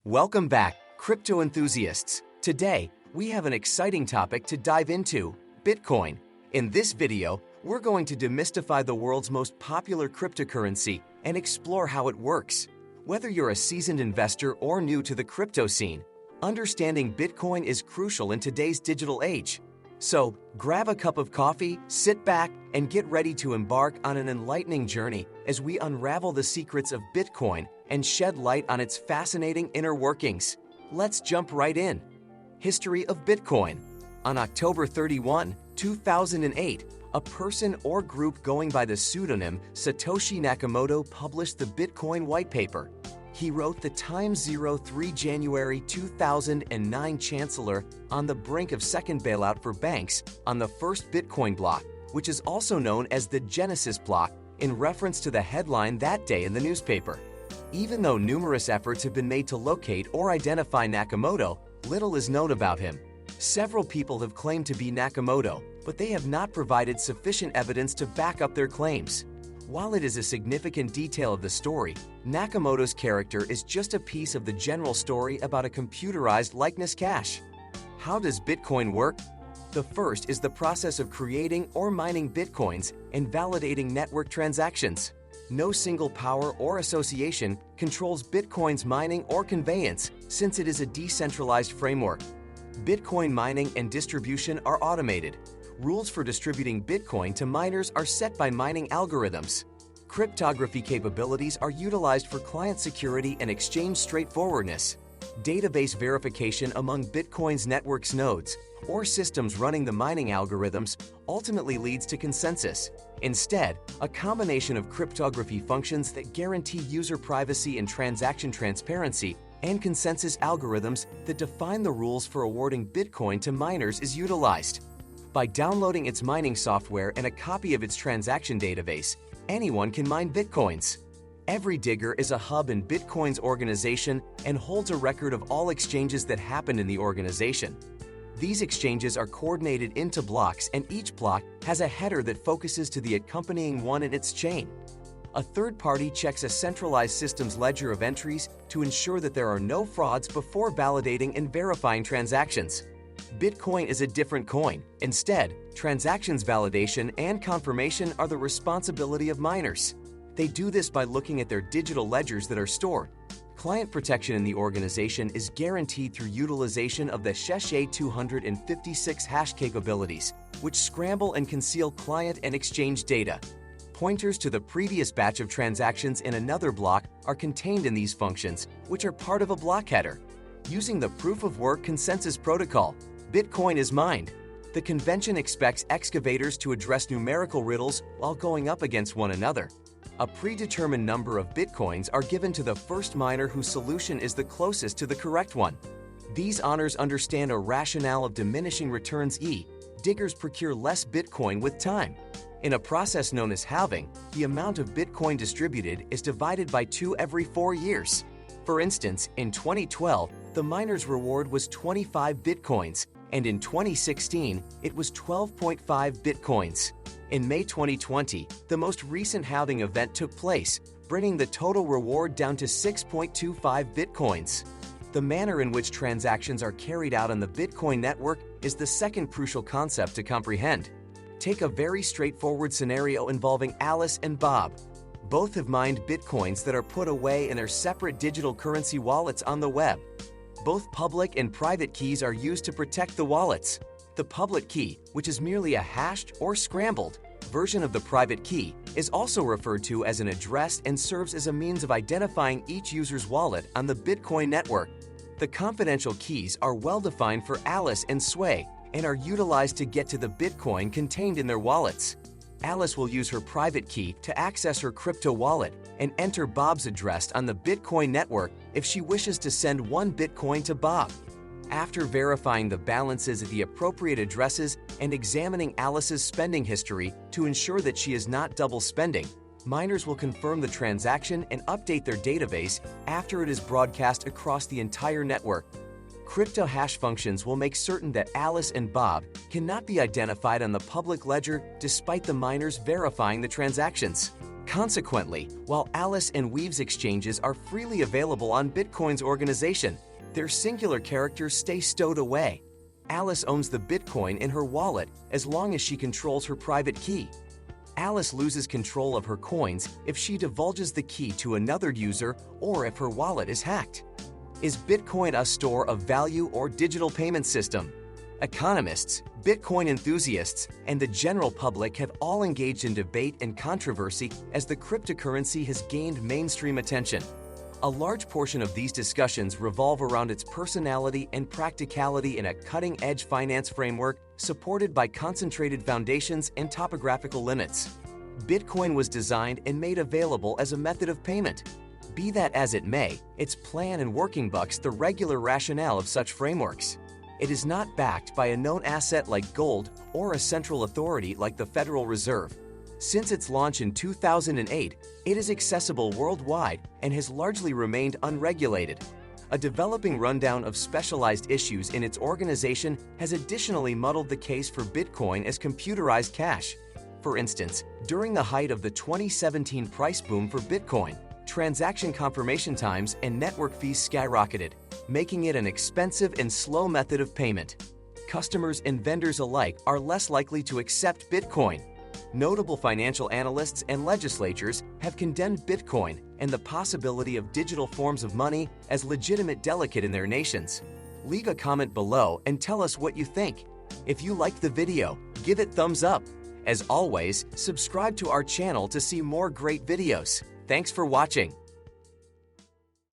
Welcome back, crypto enthusiasts. Today, we have an exciting topic to dive into: Bitcoin. In this video, we're going to demystify the world's most popular cryptocurrency and explore how it works. Whether you're a seasoned investor or new to the crypto scene, understanding Bitcoin is crucial in today's digital age. So, grab a cup of coffee, sit back, and get ready to embark on an enlightening journey as we unravel the secrets of Bitcoin and shed light on its fascinating inner workings. Let's jump right in. History of Bitcoin. On October 31, 2008, a person or group going by the pseudonym Satoshi Nakamoto published the Bitcoin white paper. He wrote the Time-03 January 2009 Chancellor on the brink of second bailout for banks on the first Bitcoin block, which is also known as the Genesis block, in reference to the headline that day in the newspaper. Even though numerous efforts have been made to locate or identify Nakamoto, little is known about him. Several people have claimed to be Nakamoto, but they have not provided sufficient evidence to back up their claims. While it is a significant detail of the story, Nakamoto's character is just a piece of the general story about a computerized likeness cache. How does Bitcoin work? The first is the process of creating or mining Bitcoins and validating network transactions. No single power or association controls Bitcoin's mining or conveyance, since it is a decentralized framework. Bitcoin mining and distribution are automated. Rules for distributing Bitcoin to miners are set by mining algorithms. Cryptography capabilities are utilized for client security and exchange straightforwardness. Database verification among Bitcoin's network's nodes or systems running the mining algorithms ultimately leads to consensus. Instead, a combination of cryptography functions that guarantee user privacy and transaction transparency and consensus algorithms that define the rules for awarding Bitcoin to miners is utilized. By downloading its mining software and a copy of its transaction database, anyone can mine Bitcoins. Every digger is a hub in Bitcoin's organization and holds a record of all exchanges that happen in the organization. These exchanges are coordinated into blocks, and each block has a header that focuses to the accompanying one in its chain. A third party checks a centralized system's ledger of entries to ensure that there are no frauds before validating and verifying transactions. Bitcoin is a different coin. Instead, transactions validation and confirmation are the responsibility of miners. They do this by looking at their digital ledgers that are stored. Client protection in the organization is guaranteed through utilization of the SHA-256 hash capabilities, which scramble and conceal client and exchange data. Pointers to the previous batch of transactions in another block are contained in these functions, which are part of a block header. Using the proof-of-work consensus protocol, Bitcoin is mined. The convention expects excavators to address numerical riddles while going up against one another. A predetermined number of Bitcoins are given to the first miner whose solution is the closest to the correct one. These honors understand a rationale of diminishing returns E. Diggers procure less Bitcoin with time. In a process known as halving, the amount of Bitcoin distributed is divided by 2 every 4 years. For instance, in 2012, the miner's reward was 25 Bitcoins, and in 2016, it was 12.5 Bitcoins. In May 2020, the most recent halving event took place, bringing the total reward down to 6.25 Bitcoins. The manner in which transactions are carried out on the Bitcoin network is the second crucial concept to comprehend. Take a very straightforward scenario involving Alice and Bob. Both have mined Bitcoins that are put away in their separate digital currency wallets on the web. Both public and private keys are used to protect the wallets. The public key, which is merely a hashed or scrambled version of the private key, is also referred to as an address and serves as a means of identifying each user's wallet on the Bitcoin network. The confidential keys are well defined for Alice and Sway and are utilized to get to the Bitcoin contained in their wallets. Alice will use her private key to access her crypto wallet and enter Bob's address on the Bitcoin network if she wishes to send 1 Bitcoin to Bob. After verifying the balances at the appropriate addresses and examining Alice's spending history to ensure that she is not double spending, miners will confirm the transaction and update their database after it is broadcast across the entire network. Crypto hash functions will make certain that Alice and Bob cannot be identified on the public ledger despite the miners verifying the transactions. Consequently, while Alice and Weave's exchanges are freely available on Bitcoin's organization, their singular characters stay stowed away. Alice owns the Bitcoin in her wallet as long as she controls her private key. Alice loses control of her coins if she divulges the key to another user or if her wallet is hacked. Is Bitcoin a store of value or digital payment system? Economists, Bitcoin enthusiasts, and the general public have all engaged in debate and controversy as the cryptocurrency has gained mainstream attention. A large portion of these discussions revolve around its personality and practicality in a cutting-edge finance framework supported by concentrated foundations and topographical limits. Bitcoin was designed and made available as a method of payment. Be that as it may, its plan and working bucks the regular rationale of such frameworks. It is not backed by a known asset like gold or a central authority like the Federal Reserve. Since its launch in 2008, it is accessible worldwide and has largely remained unregulated. A developing rundown of specialized issues in its organization has additionally muddled the case for Bitcoin as computerized cash. For instance, during the height of the 2017 price boom for Bitcoin, transaction confirmation times and network fees skyrocketed, making it an expensive and slow method of payment. Customers and vendors alike are less likely to accept Bitcoin. Notable financial analysts and legislatures have condemned Bitcoin and the possibility of digital forms of money as legitimate delicate in their nations. Leave a comment below and tell us what you think. If you liked the video, give it thumbs up. As always, subscribe to our channel to see more great videos. Thanks for watching.